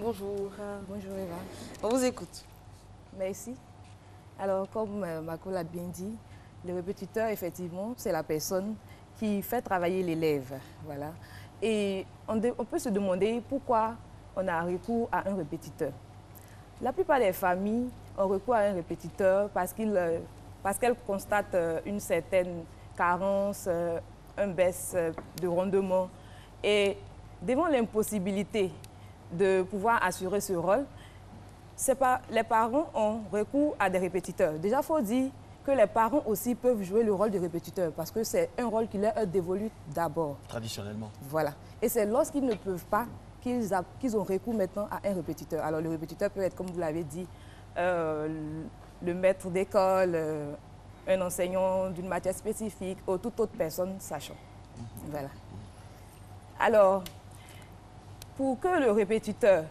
Bonjour. Bonjour Eva. On vous écoute. Merci. Alors, comme Marco l'a bien dit, le répétiteur, effectivement, c'est la personne qui fait travailler l'élève. Voilà. Et on peut se demander pourquoi on a recours à un répétiteur. La plupart des familles ont recours à un répétiteur parce qu'elles constatent une certaine carence, un baisse de rendement. Et devant l'impossibilité de pouvoir assurer ce rôle, les parents ont recours à des répétiteurs. Déjà, il faut dire que les parents aussi peuvent jouer le rôle de répétiteur parce que c'est un rôle qui leur est dévolu d'abord. Traditionnellement. Voilà. Et c'est lorsqu'ils ne peuvent pas qu'ils ont recours maintenant à un répétiteur. Alors, le répétiteur peut être, comme vous l'avez dit, le maître d'école, un enseignant d'une matière spécifique ou toute autre personne sachant. Voilà. Alors, pour que le répétiteur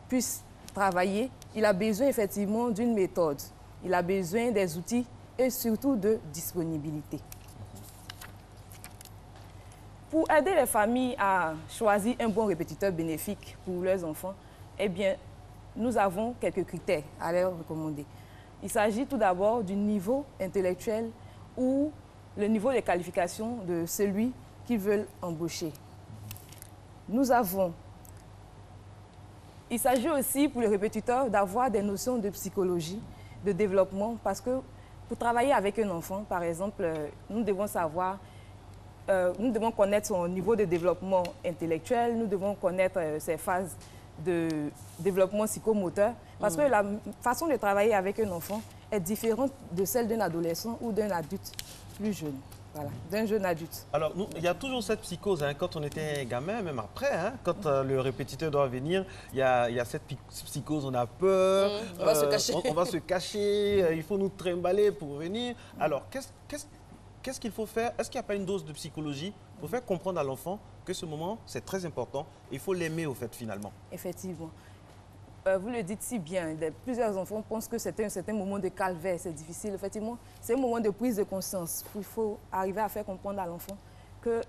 puisse travailler, il a besoin effectivement d'une méthode. Il a besoin des outils et surtout de disponibilité. Pour aider les familles à choisir un bon répétiteur bénéfique pour leurs enfants, eh bien, nous avons quelques critères à leur recommander. Il s'agit tout d'abord du niveau intellectuel ou le niveau de qualification de celui qu'ils veulent embaucher. Il s'agit aussi pour le répétiteur d'avoir des notions de psychologie, de développement, parce que pour travailler avec un enfant, par exemple, nous devons connaître son niveau de développement intellectuel, nous devons connaître ses phases de développement psychomoteur, parce que la façon de travailler avec un enfant est différente de celle d'un adolescent ou d'un adulte plus jeune. Voilà, d'un jeune adulte. Alors, il y a toujours cette psychose, hein, quand on était gamin, même après, hein, quand le répétiteur doit venir, il y a cette psychose, on a peur, on va se cacher. On va se cacher, il faut nous trimballer pour venir. Alors, qu'est-ce qu'il faut faire? Est-ce qu'il n'y a pas une dose de psychologie pour faire comprendre à l'enfant que ce moment, c'est très important, il faut l'aimer au fait, finalement? Effectivement. Vous le dites si bien, plusieurs enfants pensent que c'est un certain moment de calvaire, c'est difficile. Effectivement, c'est un moment de prise de conscience. Il faut arriver à faire comprendre à l'enfant que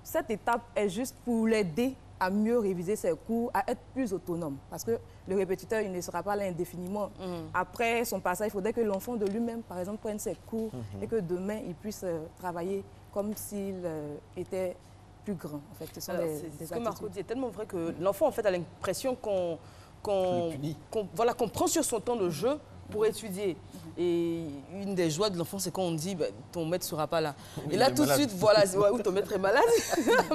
cette étape est juste pour l'aider à mieux réviser ses cours, à être plus autonome. Parce que le répétiteur, il ne sera pas là indéfiniment. Après son passage, il faudrait que l'enfant de lui-même, par exemple, prenne ses cours et que demain, il puisse travailler comme s'il était plus grand. En fait, ce sont des ce que Marco dit est tellement vrai que l'enfant, en fait, a l'impression qu'on prend sur son temps de jeu pour étudier. Et une des joies de l'enfant, c'est quand on dit ton maître ne sera pas là. Oui, et là, tout de malade. suite, voilà, ou ton maître est malade,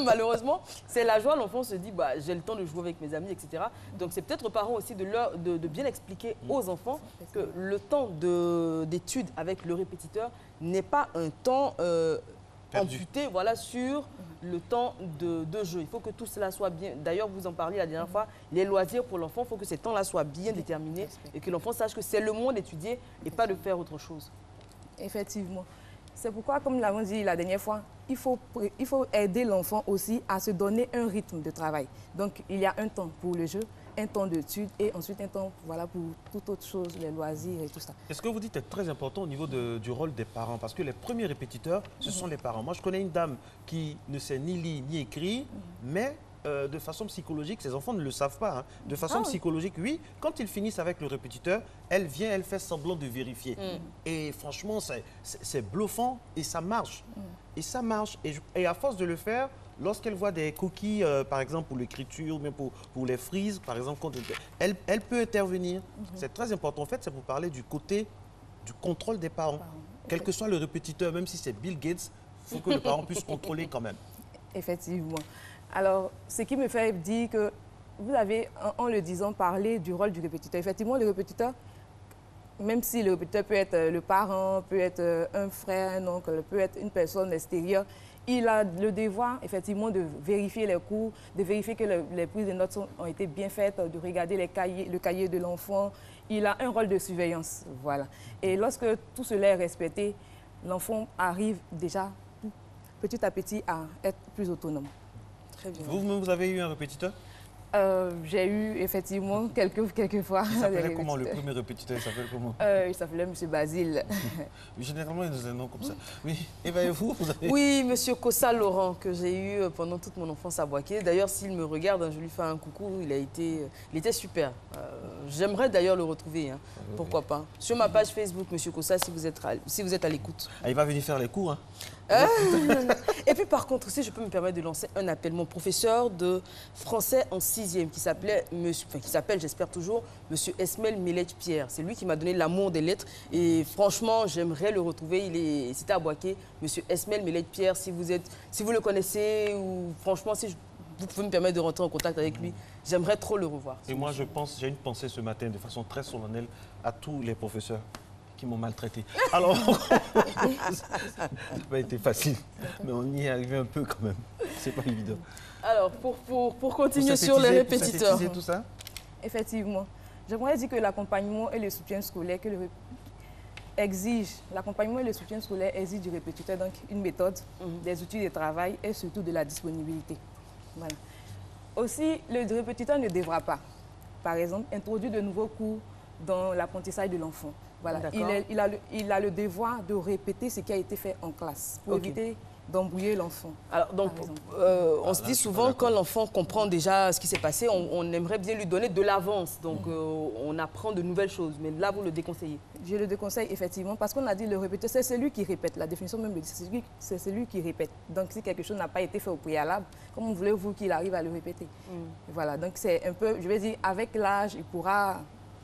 malheureusement. C'est la joie, l'enfant se dit j'ai le temps de jouer avec mes amis, etc. Donc, c'est peut-être aux parents aussi de bien expliquer aux enfants que le temps d'étude avec le répétiteur n'est pas un temps amputé sur le temps de jeu. Il faut que tout cela soit bien. D'ailleurs, vous en parliez la dernière fois, les loisirs pour l'enfant, il faut que ces temps-là soient bien déterminés et que l'enfant sache que c'est le moment d'étudier et pas de faire autre chose. Effectivement. C'est pourquoi, comme nous l'avons dit la dernière fois, il faut aider l'enfant aussi à se donner un rythme de travail. Donc, il y a un temps pour le jeu, un temps d'étude et ensuite un temps pour toute autre chose, les loisirs et tout ça. Et ce que vous dites est très important au niveau du rôle des parents, parce que les premiers répétiteurs, ce sont les parents. Moi, je connais une dame qui ne sait ni lire ni écrire, mais de façon psychologique, ses enfants ne le savent pas. Hein. De façon psychologique, oui, quand ils finissent avec le répétiteur, elle vient, elle fait semblant de vérifier. Et franchement, c'est bluffant et ça marche. Et ça marche. Et à force de le faire, lorsqu'elle voit des coquilles, par exemple pour l'écriture, ou même pour les frises, par exemple, elle peut intervenir. C'est très important. En fait, c'est pour parler du côté du contrôle des parents. Quel que soit le répétiteur, même si c'est Bill Gates, il faut que le parent puisse contrôler quand même. Effectivement. Alors, ce qui me fait dire que vous avez, en le disant, parlé du rôle du répétiteur. Effectivement, le répétiteur, même si le répétiteur peut être le parent, peut être un frère, un oncle, peut être une personne extérieure, il a le devoir, effectivement, de vérifier les cours, de vérifier que les prises de notes ont été bien faites, de regarder le cahier de l'enfant. Il a un rôle de surveillance, voilà. Et lorsque tout cela est respecté, l'enfant arrive déjà, petit à petit, à être plus autonome. Vous-même, vous avez eu un répétiteur? J'ai eu effectivement quelques fois. Il s'appelait comment le premier répétiteur? Il s'appelle comment? Il s'appelait M. Basile. Généralement, il y a des noms comme ça. Oui, et bien vous avez... Oui, M. Kossa Laurent, que j'ai eu pendant toute mon enfance à Boaké. D'ailleurs, s'il me regarde, je lui fais un coucou, il était super. J'aimerais d'ailleurs le retrouver, hein. Pourquoi pas. Sur ma page Facebook, M. Kossa, si vous êtes à l'écoute. Ah, il va venir faire les cours, hein. Et puis par contre, si je peux me permettre de lancer un appel, mon professeur de français en 6e qui s'appelle, j'espère toujours, Monsieur Esmel Millet Pierre. C'est lui qui m'a donné l'amour des lettres et franchement, j'aimerais le retrouver. C'était à Boaké, Monsieur Esmel Millet Pierre. Si vous le connaissez ou franchement, si vous pouvez me permettre de rentrer en contact avec lui, j'aimerais trop le revoir. Et moi, j'ai une pensée ce matin de façon très solennelle à tous les professeurs qui m'ont maltraité. Alors, ça n'a pas été facile, mais on y est arrivé un peu quand même. C'est pas évident. Alors, pour continuer sur les répétiteurs. Tout ça? Effectivement. J'aimerais dire que l'accompagnement et le soutien scolaire l'accompagnement et le soutien scolaire exigent du répétiteur donc une méthode, des outils de travail et surtout de la disponibilité. Voilà. Aussi, le répétiteur ne devra pas, par exemple, introduire de nouveaux cours dans l'apprentissage de l'enfant. Voilà. Il a le devoir de répéter ce qui a été fait en classe pour éviter d'embrouiller l'enfant. Alors, donc, on se dit souvent, quand l'enfant comprend déjà ce qui s'est passé, on aimerait bien lui donner de l'avance. Donc, on apprend de nouvelles choses. Mais là, vous le déconseillez. Je le déconseille, effectivement, parce qu'on a dit le répéteur, c'est celui qui répète. La définition même, c'est celui qui répète. Donc, si quelque chose n'a pas été fait au préalable, comment voulez-vous qu'il arrive à le répéter? Voilà, donc c'est un peu, je vais dire, avec l'âge, il pourra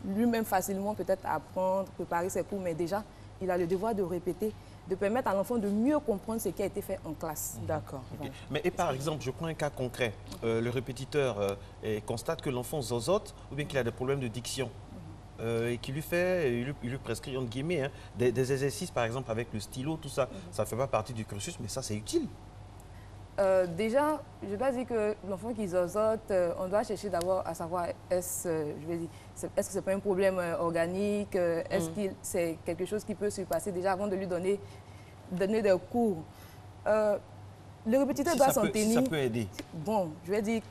lui-même facilement peut-être apprendre, préparer ses cours, mais déjà, il a le devoir de répéter, de permettre à l'enfant de mieux comprendre ce qui a été fait en classe. D'accord. Okay. Mais et par exemple, je prends un cas concret. Le répétiteur constate que l'enfant zozote ou bien qu'il a des problèmes de diction. Et qui il lui prescrit, entre guillemets, hein, des exercices, par exemple, avec le stylo, tout ça. Ça ne fait pas partie du cursus, mais ça, c'est utile. Déjà, je ne vais pas dire que l'enfant qui zozote, on doit chercher d'abord à savoir est-ce que ce n'est pas un problème organique, est-ce que c'est quelque chose qui peut se passer déjà avant de lui donner des cours. Le répétiteur doit s'en tenir. Si ça peut aider. Bon, je vais dire.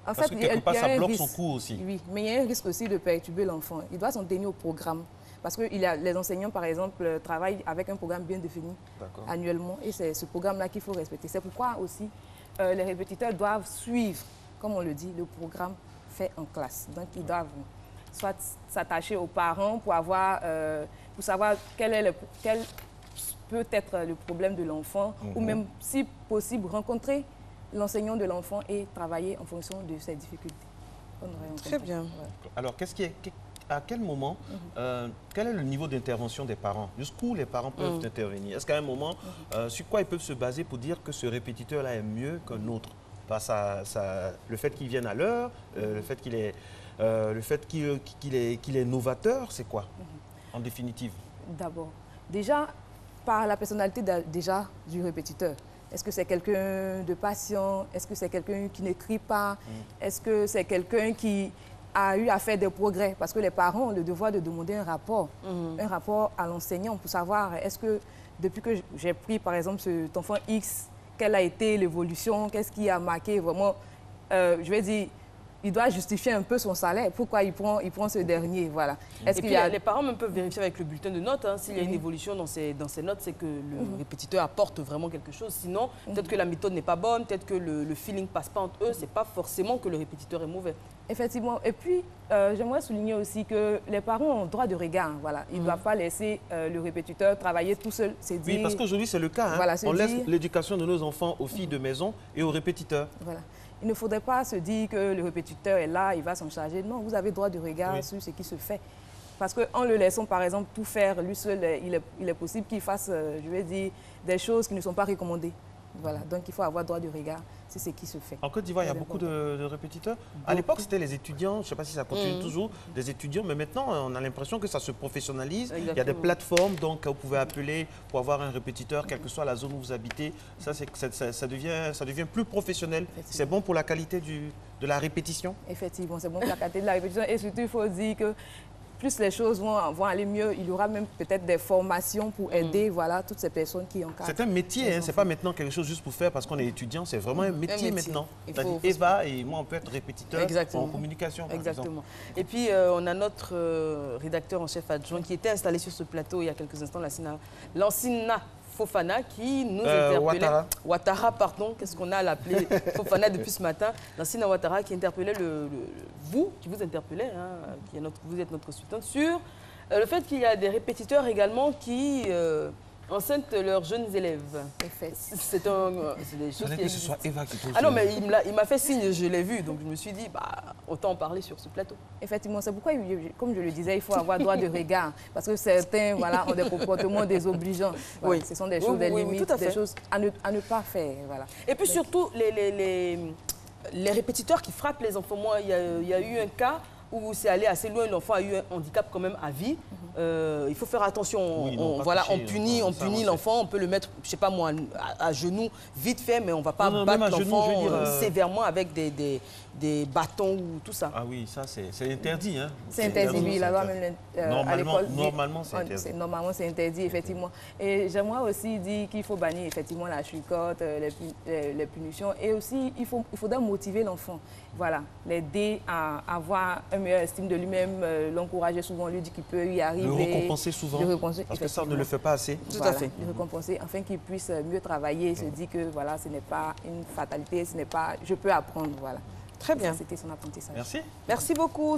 En Parce fait, que quelque part, ça bloque son cours aussi. Oui, mais il y a un risque aussi de perturber l'enfant. Il doit s'en tenir au programme. Parce que les enseignants, par exemple, travaillent avec un programme bien défini annuellement. Et c'est ce programme-là qu'il faut respecter. C'est pourquoi aussi les répétiteurs doivent suivre, comme on le dit, le programme fait en classe. Donc, ils doivent soit s'attacher aux parents pour savoir quel peut être le problème de l'enfant, ou même, si possible, rencontrer l'enseignant de l'enfant et travailler en fonction de ses difficultés. Très bien. Ouais. Alors, à quel moment, quel est le niveau d'intervention des parents? Jusqu'où les parents peuvent intervenir? Est-ce qu'à un moment, sur quoi ils peuvent se baser pour dire que ce répétiteur-là est mieux qu'un autre? Le fait qu'il vienne à l'heure, le fait qu'il est novateur, c'est quoi, en définitive? D'abord, déjà, par la personnalité du répétiteur. Est-ce que c'est quelqu'un de patient? Est-ce que c'est quelqu'un qui n'écrit pas? Est-ce que c'est quelqu'un qui a eu à faire des progrès? Parce que les parents ont le devoir de demander un rapport à l'enseignant pour savoir est-ce que depuis que j'ai pris par exemple cet enfant X, quelle a été l'évolution, qu'est-ce qui a marqué vraiment, je vais dire, il doit justifier un peu son salaire. Pourquoi il prend ce dernier, voilà. Et puis, les parents même peuvent vérifier avec le bulletin de notes. Hein, s'il y a une évolution dans ses notes, c'est que le répétiteur apporte vraiment quelque chose. Sinon, peut-être que la méthode n'est pas bonne, peut-être que le feeling ne passe pas entre eux. Ce n'est pas forcément que le répétiteur est mauvais. Effectivement. Et puis, j'aimerais souligner aussi que les parents ont droit de regard. Voilà. Ils ne doivent pas laisser le répétiteur travailler tout seul. Oui, parce qu'aujourd'hui, c'est le cas. Hein. Voilà, on laisse l'éducation de nos enfants aux filles de maison et aux répétiteurs. Voilà. Il ne faudrait pas se dire que le répétiteur est là, il va s'en charger. Non, vous avez droit de regard sur ce qui se fait. Parce qu'en le laissant, par exemple, tout faire, lui seul, il est possible qu'il fasse, je vais dire, des choses qui ne sont pas recommandées. Voilà, donc il faut avoir droit de regard, c'est ce qui se fait. En Côte d'Ivoire, il y a beaucoup de répétiteurs. À l'époque, c'était les étudiants, je ne sais pas si ça continue toujours, des étudiants, mais maintenant, on a l'impression que ça se professionnalise. Exactement. Il y a des plateformes, donc vous pouvez appeler pour avoir un répétiteur, quelle que soit la zone où vous habitez. Ça devient plus professionnel. C'est bon pour la qualité de la répétition? Effectivement, c'est bon pour la qualité de la répétition. Et surtout, il faut dire que plus les choses vont aller mieux. Il y aura même peut-être des formations pour aider voilà, toutes ces personnes qui encadrent. C'est un métier, hein, c'est pas maintenant quelque chose juste pour faire parce qu'on est étudiant, c'est vraiment un métier maintenant. Eva et moi, on peut être répétiteur en communication. Exactement. Et puis, on a notre rédacteur en chef adjoint qui était installé sur ce plateau il y a quelques instants, Lancina Fofana, qui nous interpellait. Ouattara, pardon, qu'est-ce qu'on a à l'appeler Fofana depuis ce matin. Lancina Ouattara qui interpellait qui vous interpellait, hein, vous êtes notre consultante, sur le fait qu'il y a des répétiteurs également qui enseignent leurs jeunes élèves. C'est des choses qui que ce soit Eva qui pose. Ah non, mais il m'a fait signe, je l'ai vu, donc je me suis dit, autant en parler sur ce plateau. Effectivement, c'est pourquoi, comme je le disais, il faut avoir droit de regard, parce que certains voilà, ont des comportements désobligeants. Voilà, ce sont des choses, des limites, des choses à ne pas faire. Voilà. Et puis surtout, les répétiteurs qui frappent les enfants. Moi, il y a eu un cas où c'est allé assez loin, l'enfant a eu un handicap quand même à vie. Il faut faire attention, on punit l'enfant, on peut le mettre, je sais pas moi, à genoux, vite fait, mais on va pas battre l'enfant sévèrement avec des bâtons ou tout ça. Ah oui, ça c'est interdit. Hein. C'est interdit, oui, la loi même à l'école. Normalement, c'est interdit. Normalement, c'est interdit, effectivement. Et j'aimerais aussi dire qu'il faut bannir effectivement la chicotte, les punitions, et aussi il faudrait motiver l'enfant. Voilà, l'aider à avoir une meilleure estime de lui-même, l'encourager souvent, lui dire qu'il peut y arriver. Le récompenser souvent, parce que ça, on ne le fait pas assez. Tout à fait. Le récompenser, afin qu'il puisse mieux travailler, se dire que voilà, ce n'est pas une fatalité, ce n'est pas... Je peux apprendre, voilà. Très bien. C'était son apprentissage. Merci. Merci beaucoup.